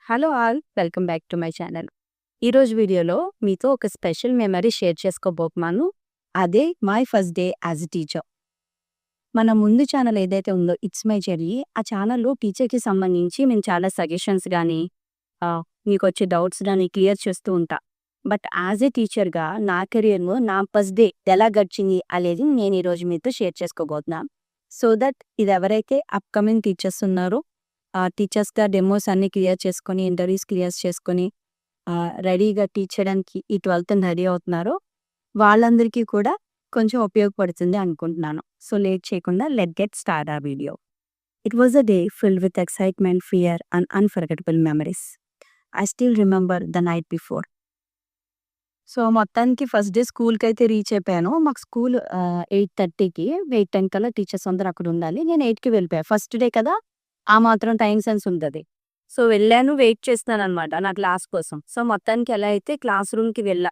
Hello all, welcome back to my channel. ఈరోజు వీడియోలో మీతో ఒక స్పెషల్ మెమరీ షేర్ చేసుకోబోతున్నాను. అదే my first day as a teacher. మన ముందు ఛానల్ ఏదైతే ఉందో ఇట్స్ మై జర్నీ, ఆ ఛానల్లో టీచర్కి సంబంధించి నేను చాలా సజెషన్స్ కానీ మీకు వచ్చే డౌట్స్ కానీ క్లియర్ చేస్తూ ఉంటా. బట్ యాజ్ ఏ టీచర్గా నా కెరియర్లో నా ఫస్ట్ డే ఎలా గడిచింది అనేది నేను ఈరోజు మీతో షేర్ చేసుకోబోతున్నాను. సో దట్ ఇది ఎవరైతే అప్కమింగ్ టీచర్స్ ఉన్నారో టీచర్స్‌గా డెమోస్ అన్నీ క్లియర్ చేసుకొని, ఇంటర్వ్యూస్ క్లియర్ చేసుకొని రెడీగా టీచ్ చేయడానికి ఈ 12థ్ రెడీ అవుతున్నారో వాళ్ళందరికీ కూడా కొంచెం ఉపయోగపడుతుంది అనుకుంటున్నాను. సో లేట్ చేయకుండా లెట్ గెట్ స్టార్ట్ ఆ video. It was a day filled with excitement, fear and unforgettable memories. I still remember the night before. So మొత్తానికి ఫస్ట్ డే స్కూల్‌కైతే రీచ్ అయిపోయాను. మాకు స్కూల్ 8:30కి 8:10 కల్లా టీచర్స్ అందరూ అక్కడ ఉండాలి. నేను 8కి వెళ్ళిపోయా. ఫస్ట్ డే కదా! ఆ మాత్రం టైమ్ సెన్స్ ఉంటది. సో వెళ్ళాను, వెయిట్ చేస్తున్నాననమాట నా క్లాస్ కోసం. సో మొత్తానికి ఎలా అయితే క్లాస్ రూమ్‌కి వెళ్ళా.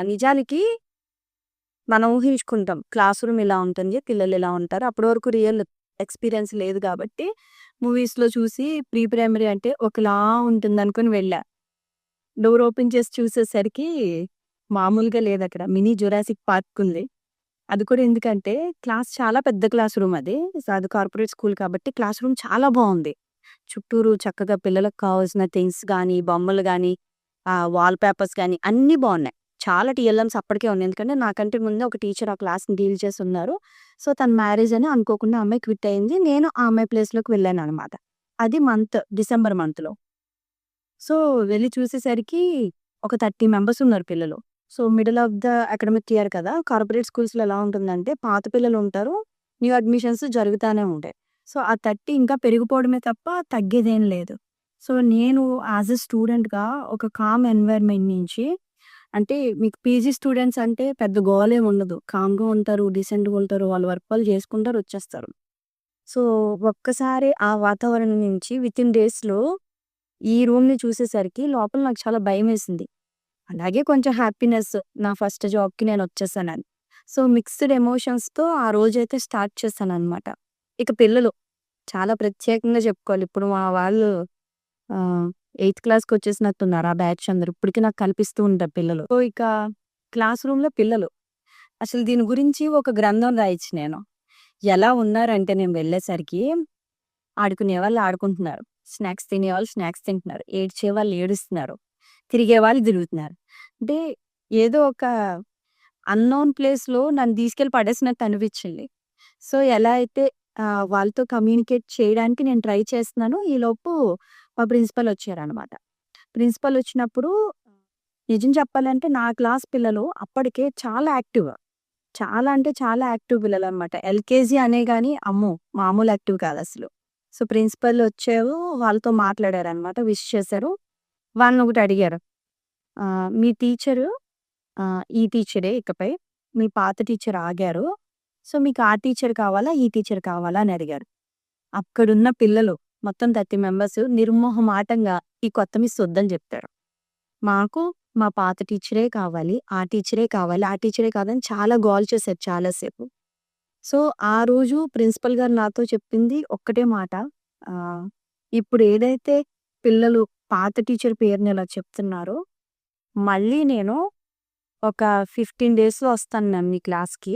నిజానికి మనం ఊహించుకుంటాం క్లాస్ రూమ్ ఇలా ఉంటుంది, పిల్లలు ఇలా ఉంటారు. అప్పటి వరకు రియల్ ఎక్స్‌పీరియన్స్ లేదు కాబట్టి మూవీస్‌లో చూసి ప్రీ ప్రైమరీ అంటే ఒకలా ఉంటుందనుకుని వెళ్ళా. డోర్ ఓపెన్ చేసి చూసేసరికి మామూలుగా లేదక్కడ. మినీ జురాసిక్ పార్క్ ఉంది. అది కూడా ఎందుకంటే క్లాస్ చాలా పెద్ద క్లాస్ రూమ్ అది. సో అది కార్పొరేట్ స్కూల్ కాబట్టి క్లాస్ రూమ్ చాలా బావుంది. చుట్టూరు చక్కగా పిల్లలకు కావాల్సిన థింగ్స్ గానీ, బొమ్మలు గానీ, వాల్ పేపర్స్ గానీ అన్నీ బావున్నాయి. చాలా టీఎల్ఎమ్స్ అప్పటికే ఉన్నాయి. ఎందుకంటే నాకంటే ముందే ఒక టీచర్ ఆ క్లాస్‌ని డీల్ చేసున్నారు. సో తన మ్యారేజ్ అని అనుకోకుండా ఆ అమ్మాయి క్విట్ అయింది. నేను ఆ అమ్మాయి ప్లేస్‌లోకి వెళ్ళాననమాట. అది డిసెంబర్ మంత్‌లో. సో వెళ్లి చూసేసరికి ఒక 30 మెంబర్స్ ఉన్నారు పిల్లలు. So middle of the academic year కదా! కార్పొరేట్ స్కూల్స్‌లో ఎలా ఉంటుందంటే పాత పిల్లలు ఉంటారు. న్యూ అడ్మిషన్స్ జరుగుతానే ఉంటాయి. సో ఆ 30 ఇంకా పెరిగిపోవడమే తప్ప తగ్గేదేం లేదు. సో నేను యాస్ ఎ స్టూడెంట్‌గా ఒక కామ్ ఎన్వైర్న్‌మెంట్ నుంచి అంటే మీకు పీజీ స్టూడెంట్స్ అంటే పెద్ద గోలేం ఉండదు. కామ్‌గా ఉంటారు, డీసెంట్‌గా ఉంటారు. వాళ్ళ వర్క్ వాళ్ళు చేసుకుంటారు, వచ్చేస్తారు. సో ఒక్కసారి ఆ వాతావరణం నుంచి వితిన్ డేస్‌లో ఈ రూమ్‌ని చూసేసరికి లోపల నాకు చాలా భయమేసింది. అలాగే కొంచెం హ్యాపీనెస్ నా ఫస్ట్ జాబ్‌కి నేనొచ్చేసానని. సో మిక్స్డ్ ఎమోషన్స్‌తో ఆ రోజైతే స్టార్ట్ చేశాననమాట. ఇక పిల్లలు చాలా ప్రత్యేకంగా చెప్పుకోవాలి. ఇప్పుడు మా వాళ్ళు ఎయిత్ క్లాస్‌కొచ్చేసినట్టున్నారు ఆ బ్యాచ్ అందరూ. ఇప్పటికి నాకు కనిపిస్తూ ఉంటారు పిల్లలు. సో ఇక క్లాస్ రూమ్‌లో పిల్లలు. అసలు దీని గురించి ఒక గ్రంథం రాయొచ్చు నేను. ఎలా ఉన్నారంటే నేను వెళ్ళేసరికి ఆడుకునేవాళ్ళు ఆడుకుంటున్నారు. స్నాక్స్ తినేవాళ్ళు స్నాక్స్ తింటున్నారు. ఏడ్చేవాళ్ళు ఏడుస్తున్నారు. తిరిగేవాళ్ళు తిరుగుతున్నారు. అంటే ఏదో ఒక అన్‌నోన్ ప్లేస్‌లో నన్ను తీసుకెళ్ళి పడేసినట్టు అనిపించింది. సో ఎలా అయితే వాళ్ళతో కమ్యూనికేట్ చేయడానికి నేను ట్రై చేస్తున్నానో ఈలోపు మా ప్రిన్సిపల్ వచ్చారనమాట. ప్రిన్సిపల్ వచ్చినప్పుడు నిజం చెప్పాలంటే నా క్లాస్ పిల్లలు అప్పటికే చాలా యాక్టివ్. చాలా అంటే చాలా యాక్టివ్ పిల్లలనమాట. ఎల్‌కేజీ అనే గాని అమ్మో! మామూలు యాక్టివ్ కాదసలు. సో ప్రిన్సిపల్ వచ్చారు. వాళ్ళతో మాట్లాడారనమాట. విష్ చేశారు. వాళ్ళనొకటి అడిగారు. మీ టీచరు ఈ టీచరే ఇకపై. మీ పాత టీచర్ ఆగారు. సో మీకు ఆ టీచర్ కావాలా? ఈ టీచర్ కావాలా? అని అడిగారు. అక్కడున్న పిల్లలు మొత్తం 30 మెంబర్స్ నిర్మొహమాటంగా ఈ కొత్త మిస్ వద్దని జెప్పారు. మాకు మా పాత టీచరే కావాలి. ఆ టీచరే కావాలి. ఆ టీచరే కాదని చాలా గోల చేశారు చాలా సేపు. సో ఆ రోజు ప్రిన్సిపల్ గారు నాతో చెప్పింది ఒక్కటే మాట. ఆహ్, ఇప్పుడు ఏదైతే పిల్లలు పాత టీచర్ పేరుని ఇలా చెప్తున్నారో, మళ్ళీ నేను ఒక 15 డేస్‌లో వస్తాను మ్యామ్ మీ క్లాస్‌కి.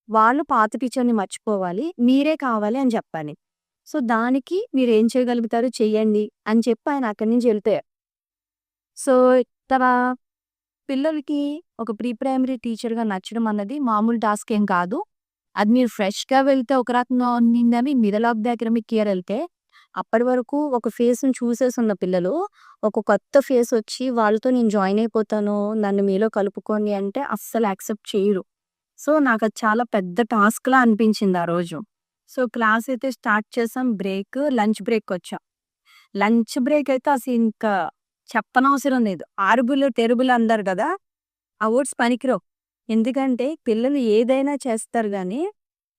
వాళ్ళు పాత టీచర్‌ని మర్చిపోవాలి. మీరే కావాలి అని చెప్పాలి. సో దానికి మీరేం చేయగలుగుతారో చెయ్యండి అని చెప్పి ఆయన అక్కడి నుంచి వెళ్ళిపోయారు. సో తన పిల్లలకి ఒక ప్రీ ప్రైమరీ టీచర్‌గా నచ్చడం అన్నది మామూలు టాస్క్ ఏం కాదు. అది మీరు ఫ్రెష్‌గా వెళ్తే ఒక రకంగా ఉన్నిందని middle of the academic year ఎళ్తే, అప్పటి వరకు ఒక ఫేస్‌ని చూసేసున్న పిల్లలు, ఒక కొత్త ఫేస్ వచ్చి వాళ్ళతో నేను జాయిన్ అయిపోతాను, నన్ను మీలో కలుపుకోండి అంటే అస్సలు యాక్సెప్ట్ చేయరు. సో నాకది చాలా పెద్ద టాస్క్‌లా అనిపించింది ఆ రోజు. సో క్లాస్ అయితే స్టార్ట్ చేసాం. లంచ్ బ్రేక్‌కొచ్చాం. లంచ్ బ్రేక్ అయితే అసలింకా చెప్పనవసరం లేదు. ఆరుబులు, తెరుబులు అంటారు గదా! ఆ వర్డ్స్ పనికిరావు. ఎందుకంటే పిల్లలు ఏదైనా చేస్తారు గానీ,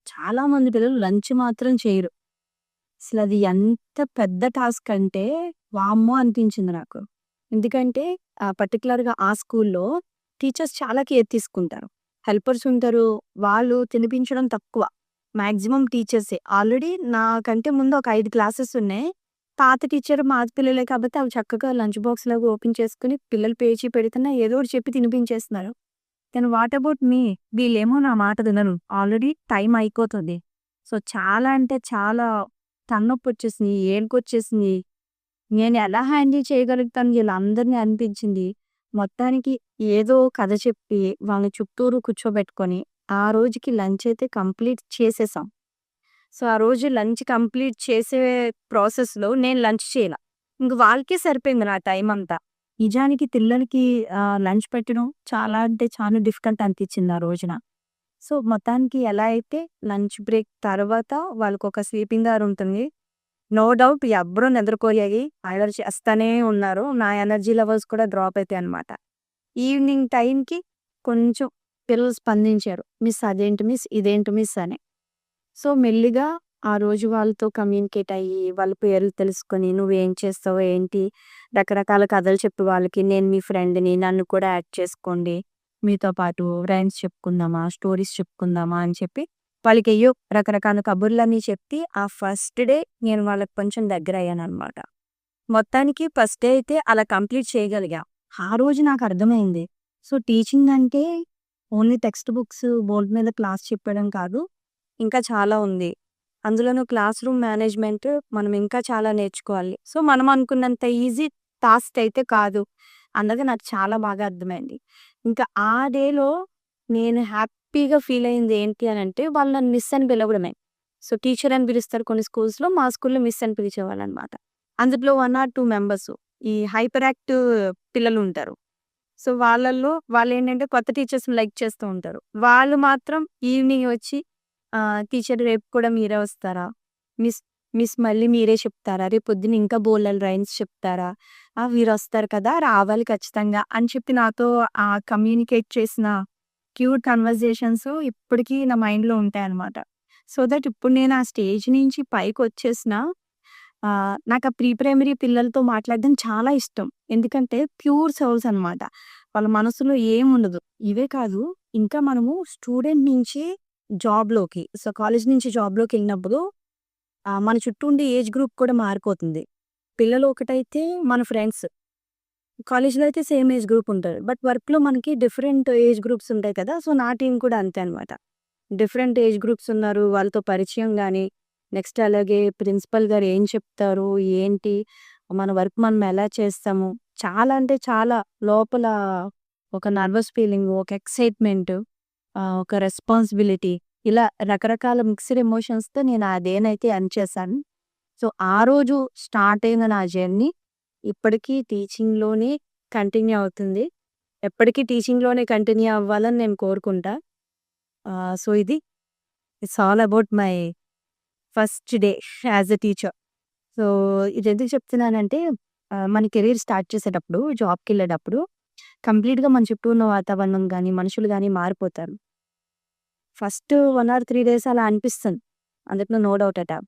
చాలామంది పిల్లలు లంచ్ మాత్రం చేయరు. అసలది ఎంత పెద్ద టాస్క్ అంటే వామ్మో! అనిపించింది నాకు. ఎందుకంటే పర్టిక్యులర్‌గా ఆ స్కూల్‌లో టీచర్స్ చాలా కేర్ తీసుకుంటారు. హెల్పర్స్ ఉంటారు. వాళ్ళు తినిపించడం తక్కువ. మాక్సిమం టీచర్సే. ఆల్రెడీ నాకంటే ముందు ఒక 5 క్లాసెస్ ఉన్నాయి. పాత టీచర్ మాది పిల్లలే కాబట్టి అవి చక్కగా లంచ్ బాక్స్‌లాగా ఓపెన్ చేసుకొని పిల్లలు పేచీ పెడుతున్నా ఏదో ఒకటి చెప్పి తినిపించేస్తున్నారు. కానీ వాట్ అబౌట్ మీ? వీళ్ళేమో నా మాట వినరు. ఆల్రెడీ టైం అయిపోతుంది. సో, చాలా అంటే చాలా తలనొప్పొచ్చేసింది. ఏడుపొచ్చేసింది. నేను ఎలా హ్యాండిల్ చేయగలుగుతాను వీళ్ళందరిని అనిపించింది. మొత్తానికి ఏదో కథ చెప్పి వాళ్ళని చుట్టూరు కూర్చోబెట్టుకొని ఆ రోజుకి లంచ్ అయితే కంప్లీట్ చేసేసాం. సో, ఆ రోజు లంచ్ కంప్లీట్ చేసే ప్రాసెస్‌లో నేను లంచ్ చేయల. ఇంక వాళ్ళకే సరిపోయింది నా టైమంతా. నిజానికి పిల్లలకి లంచ్ పెట్టడం చాలా అంటే చాలా డిఫికల్ట్ అనిపించింది ఆ రోజున. సో, మొత్తానికి ఎలా అయితే లంచ్ బ్రేక్ తర్వాత వాళ్ళకొక స్లీపింగ్ అవర్ ఉంటుంది. నో డౌట్ ఎవ్వరూ నిద్రపోయాయి. అల్లరి చేస్తానే ఉన్నారు. నా ఎనర్జీ లెవెల్స్ కూడా డ్రాప్ అయితాయన్నమాట. ఈవినింగ్ టైంకి కొంచెం పిల్లలు స్పందించారు. మిస్ అదేంటి మిస్, ఇదేంటి మిస్ అని. సో, మెల్లిగా ఆ రోజు వాళ్ళతో కమ్యూనికేట్ అయ్యి, వాళ్ళ పేర్లు తెలుసుకొని, నువ్వేం చేస్తావు ఏంటి, రకరకాల కథలు చెప్పి వాళ్ళకి నేను మీ ఫ్రెండ్‌ని, నన్ను కూడా యాడ్ చేసుకోండి. మీతో పాటు రైమ్స్ చెప్పుకుందామా, స్టోరీస్ చెప్పుకుందామా అని చెప్పి వాళ్ళకెయ్యో రకరకాల కబుర్లన్నీ చెప్పి, ఆ ఫస్ట్ డే నేను వాళ్ళకి కొంచెం దగ్గరయ్యాననమాట. మొత్తానికి ఫస్ట్ డే అయితే అలా కంప్లీట్ చేయగలిగా. ఆ రోజు నాకర్థమైంది. సో, టీచింగ్ అంటే ఓన్లీ టెక్స్ట్ బుక్స్, బోర్డ్ మీద క్లాస్ చెప్పడం కాదు. ఇంకా చాలా ఉంది. అందులోనూ క్లాస్ రూమ్ మేనేజ్‌మెంట్ మనం ఇంకా చాలా నేర్చుకోవాలి. సో, మనం అనుకున్నంత ఈజీ టాస్క్ అయితే కాదు అన్నది నాకు చాలా బాగా అర్థమైంది. ఇంకా ఆ డేలో నేను హ్యాపీగా ఫీల్ అయింది ఏంటి అనంటే, వాళ్ళు నన్ను మిస్ అని పిలవడమే. సో, టీచర్ అని పిలుస్తారు కొన్ని స్కూల్స్‌లో. మా స్కూల్‌లో మిస్ అని పిలిచేవాళ్ళనమాట. అందులో 1 ఆర్ 2 మెంబర్స్ ఈ హైపర్ యాక్టివ్ పిల్లలుంటారు. సో, వాళ్ళల్లో వాళ్ళేంటంటే కొత్త టీచర్స్‌ని లైక్ చేస్తూ ఉంటారు. వాళ్ళు మాత్రం ఈవినింగ్ వచ్చి టీచర్ రేపు కూడా మీరే వస్తారా? మిస్ మిస్ మళ్ళీ మీరే చెప్తారా? రేపొద్దున ఇంకా బోలెడు రైమ్స్ చెప్తారా? వీరొస్తారు కదా! రావాలి ఖచ్చితంగా అని చెప్పి నాతో కమ్యూనికేట్ చేసిన క్యూట్ కన్వర్జేషన్స్ ఇప్పటికీ నా మైండ్‌లో ఉంటాయన్నమాట. సో దట్ ఇప్పుడు నేను ఆ స్టేజ్ నుంచి పైకొచ్చేసినా నాకు ఆ ప్రీ ప్రైమరీ పిల్లలతో మాట్లాడడం చాలా ఇష్టం. ఎందుకంటే ప్యూర్ సోల్స్ అనమాట. వాళ్ళ మనసులో ఏముండదు. ఇవే కాదు ఇంకా మనము స్టూడెంట్ నుంచి జాబ్‌లోకి సో, కాలేజ్ నుంచి జాబ్‌లోకెళ్ళినప్పుడు మన చుట్టూ ఉండే ఏజ్ గ్రూప్ కూడా మారిపోతుంది. పిల్లలు ఒకటైతే మన ఫ్రెండ్స్. కాలేజ్‌లో అయితే సేమ్ ఏజ్ గ్రూప్ ఉంటారు. బట్ వర్క్‌లో మనకి డిఫరెంట్ ఏజ్ గ్రూప్స్ ఉంటాయి కదా! సో, నా టీమ్ కూడా అంతే అనమాట. డిఫరెంట్ ఏజ్ గ్రూప్స్ ఉన్నారు. వాళ్ళతో పరిచయం గాని, నెక్స్ట్ అలాగే ప్రిన్సిపల్ గారు ఏం చెప్తారు? ఏంటి? మన వర్క్ మనం ఎలా చేస్తాము? చాలా అంటే చాలా లోపల ఒక నర్వస్ ఫీలింగు, ఒక ఎక్సైట్‌మెంటు, ఒక రెస్పాన్సిబిలిటీ ఇలా రకరకాల మిక్స్డ్ ఎమోషన్స్‌తో నేను ఆ డేనైతే ఎండ్ చేశాను. సో, ఆ రోజు స్టార్ట్ అయిన నా జర్నీ ఇప్పటికీ టీచింగ్‌లోనే కంటిన్యూ అవుతుంది. ఎప్పటికీ టీచింగ్‌లోనే కంటిన్యూ అవ్వాలని నేను కోరుకుంటా. So, it's all about my first day as a teacher. So, ఇదెందుకు చెప్తున్నానంటే మన కెరీర్ స్టార్ట్ చేసేటప్పుడు, జాబ్‌కెళ్ళేటప్పుడు కంప్లీట్‌గా మన చుట్టూ ఉన్న వాతావరణం గాని, మనుషులు గాని మారిపోతారు. ఫస్ట్ 1 ఆర్ 3 డేస్ అలా అనిపిస్తుంది. అందులో no doubt at all.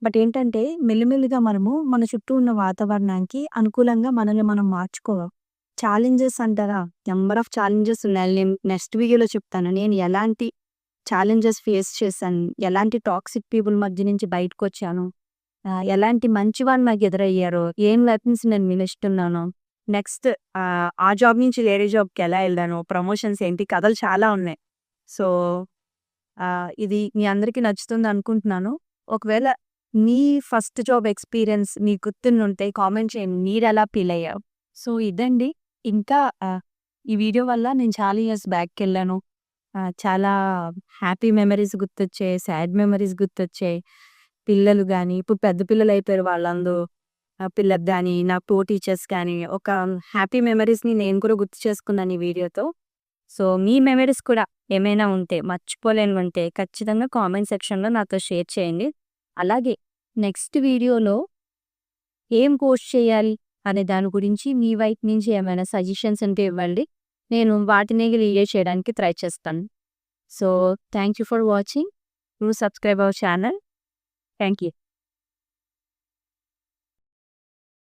But ఏంటంటే మెల్లిమెల్లిగా మనము మన చుట్టూ ఉన్న వాతావరణానికి అనుకూలంగా మనల్ని మనం మార్చుకోవాలి. ఛాలెంజెస్ అంటారా? నంబర్ ఆఫ్ ఛాలెంజెస్ ఉన్నాయి. నేను నెక్స్ట్ వీడియోలో చెప్తాను. నేను ఎలాంటి ఛాలెంజెస్ ఫేస్ చేశాను, ఎలాంటి టాక్సిక్ పీపుల్ మధ్య నుంచి బయటకొచ్చాను, ఎలాంటి మంచి వాళ్ళు నాకు ఎదురయ్యారో, ఏం లెసన్స్ నేను నేర్చుకున్నానో, నెక్స్ట్ ఆ జాబ్ నుంచి వేరే జాబ్‌కి ఎలా ఎళ్ళానో, ప్రమోషన్స్ ఏంటి కథలు చాలా ఉన్నాయి. సో, ఇది మీ అందరికీ నచ్చుతుంది అనుకుంటున్నాను. ఒకవేళ మీ ఫస్ట్ జాబ్ ఎక్స్‌పీరియన్స్ మీకు గుర్తుండుంటే కామెంట్ చేయండి. మీరెలా ఫీల్ అయ్యారు? సో, ఇదండి. ఇంకా ఈ వీడియో వల్ల నేను చాలా ఇయర్స్ బ్యాక్‌కెళ్ళాను. చాలా హ్యాపీ మెమరీస్ గుర్తొచ్చాయి. సాడ్ మెమరీస్ గుర్తొచ్చాయి. పిల్లలు గాని, ఇప్పుడు పెద్ద పిల్లలైపోయారు వాళ్ళందరూ. పిల్లలు గాని, నా కో టీచర్స్ గాని, ఒక హ్యాపీ మెమరీస్‌ని నేను కూడా గుర్తు చేసుకున్నాను ఈ వీడియోతో. సో, మీ మెమరీస్ కూడా ఏమైనా ఉంటే, మర్చిపోలేనివుంటే ఖచ్చితంగా కామెంట్ సెక్షన్‌లో నాతో షేర్ చేయండి. అలాగే నెక్స్ట్ వీడియోలో ఏం పోస్ట్ చేయాలి అనే దాని గురించి మీ వైపు నుంచి ఏమైనా సజెషన్స్ ఉంటే ఇవ్వండి. నేను వాటిని క్లియర్ చేయడానికి ట్రై చేస్తాను. So, thank you for watching. Do subscribe our channel. Thank you.